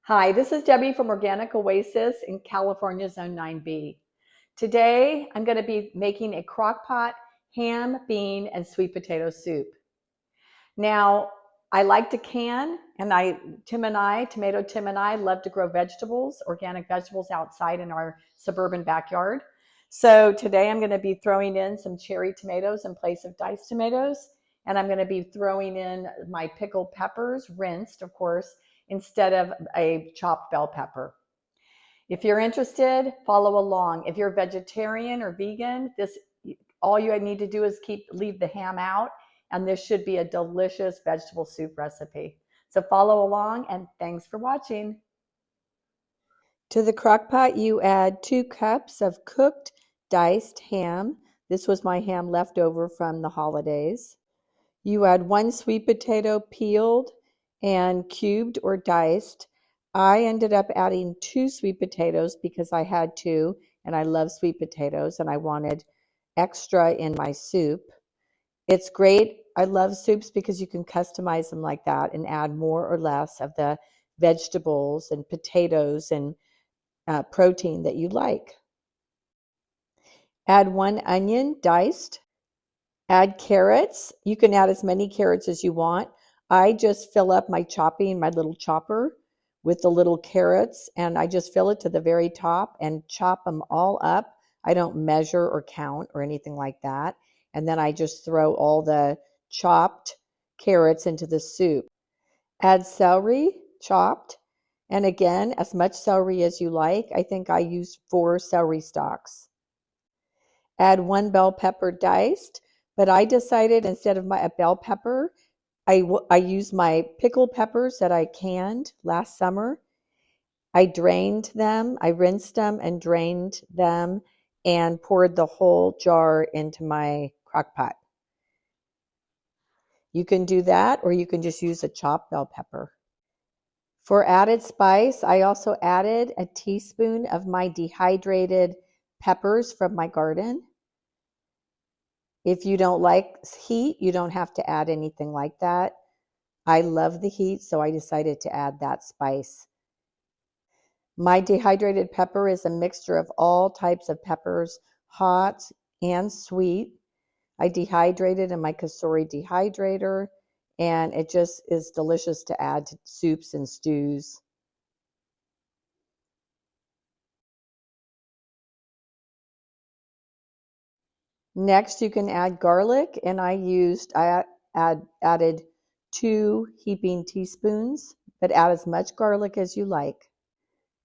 Hi, this is Debbie from Organic Oasis in California, Zone 9B. Today, I'm going to be making a crock-pot ham, bean, and sweet potato soup. Now, I like to can, and Tim and I love to grow vegetables, organic vegetables outside in our suburban backyard. So today I'm going to be throwing in some cherry tomatoes in place of diced tomatoes, and I'm going to be throwing in my pickled peppers, rinsed, of course, instead of a chopped bell pepper. If you're interested, follow along. If you're vegetarian or vegan, this all you need to do is leave the ham out, and this should be a delicious vegetable soup recipe. So follow along, and thanks for watching. To the crock pot, you add 2 cups of cooked diced ham. This was my ham left over from the holidays. You add 1 sweet potato peeled and cubed or diced. I ended up adding 2 sweet potatoes because I had to, and I love sweet potatoes, and I wanted extra in my soup. It's great. I love soups because you can customize them like that and add more or less of the vegetables and potatoes and protein that you like. Add 1 onion diced. Add carrots. You can add as many carrots as you want. I just fill up my little chopper with the little carrots, and I just fill it to the very top and chop them all up. I don't measure or count or anything like that. And then I just throw all the chopped carrots into the soup. Add celery, chopped, and again, as much celery as you like. I think I used 4 celery stalks. Add 1 bell pepper diced, but I decided instead of a bell pepper, I used my pickled peppers that I canned last summer. I drained them, I rinsed them and drained them and poured the whole jar into my crock pot. You can do that, or you can just use a chopped bell pepper. For added spice, I also added a teaspoon of my dehydrated peppers from my garden. If you don't like heat, you don't have to add anything like that. I love the heat, so I decided to add that spice. My dehydrated pepper is a mixture of all types of peppers, hot and sweet. I dehydrated in my Kasori dehydrator, and it just is delicious to add to soups and stews. Next, you can add garlic, and I added 2 heaping teaspoons, but add as much garlic as you like.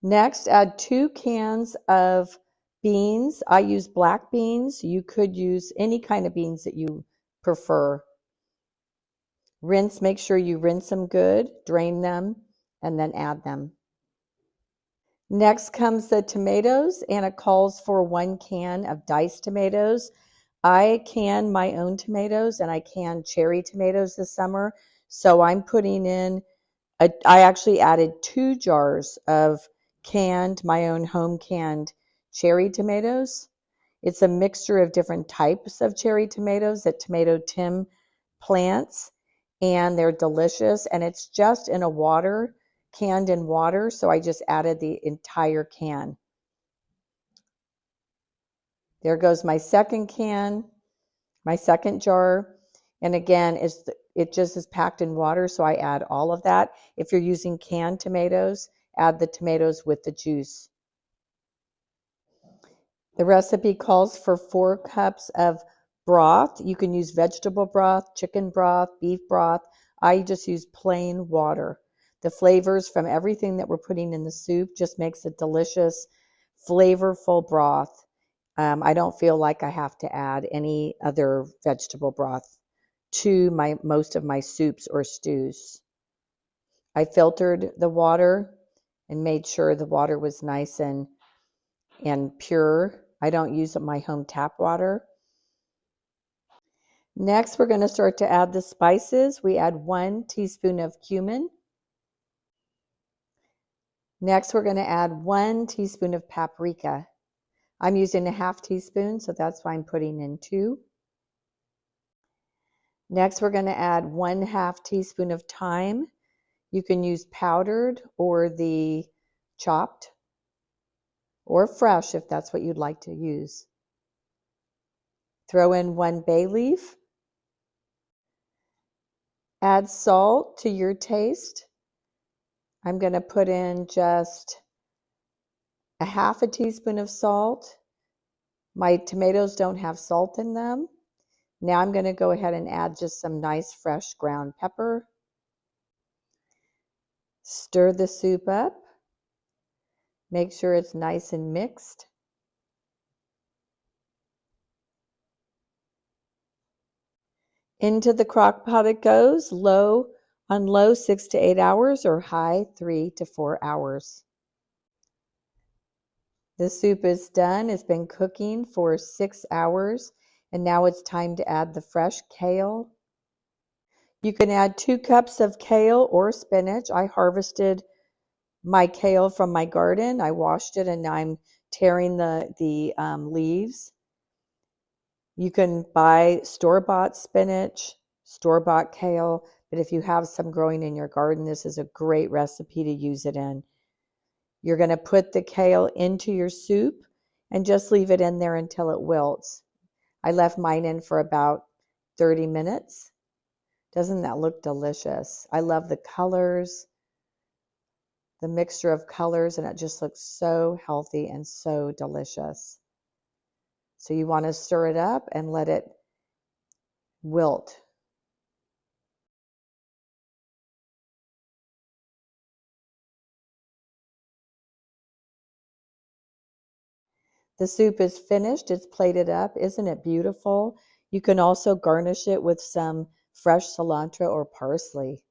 Next, add 2 cans of beans. I use black beans. You could use any kind of beans that you prefer. Make sure you rinse them good, drain them, and then add them. Next comes the tomatoes, and it calls for 1 can of diced tomatoes. I can my own tomatoes, and I canned cherry tomatoes this summer, so I'm putting in, I actually added 2 jars of my own home canned cherry tomatoes. It's a mixture of different types of cherry tomatoes that Tomato Tim plants, and they're delicious, and it's just canned in water, so I just added the entire can. There goes my second can, my second jar, and again, it just is packed in water, so I add all of that. If you're using canned tomatoes, add the tomatoes with the juice. The recipe calls for 4 cups of broth. You can use vegetable broth, chicken broth, beef broth. I just use plain water. The flavors from everything that we're putting in the soup just makes a delicious, flavorful broth. I don't feel like I have to add any other vegetable broth to most of my soups or stews. I filtered the water and made sure the water was nice and pure. I don't use my home tap water. Next, we're going to start to add the spices. We add 1 teaspoon of cumin. Next, we're going to add 1 teaspoon of paprika. I'm using a half teaspoon, so that's why I'm putting in 2. Next, we're going to add 1/2 teaspoon of thyme. You can use powdered or the chopped or fresh if that's what you'd like to use. Throw in 1 bay leaf. Add salt to your taste. I'm going to put in just a half a teaspoon of salt. My tomatoes don't have salt in them. Now I'm going to go ahead and add just some nice fresh ground pepper. Stir the soup up. Make sure it's nice and mixed. Into the crock pot it goes, on low 6 to 8 hours or high 3 to 4 hours. The soup is done. It's been cooking for 6 hours, and now it's time to add the fresh kale. You can add 2 cups of kale or spinach. I harvested my kale from my garden. I washed it, and now I'm tearing the leaves. You can buy store-bought spinach, store-bought kale, but if you have some growing in your garden, this is a great recipe to use it in. You're going to put the kale into your soup and just leave it in there until it wilts. I left mine in for about 30 minutes. Doesn't that look delicious? I love the colors, the mixture of colors, and it just looks so healthy and so delicious. So you want to stir it up and let it wilt. The soup is finished. It's plated up. Isn't it beautiful? You can also garnish it with some fresh cilantro or parsley.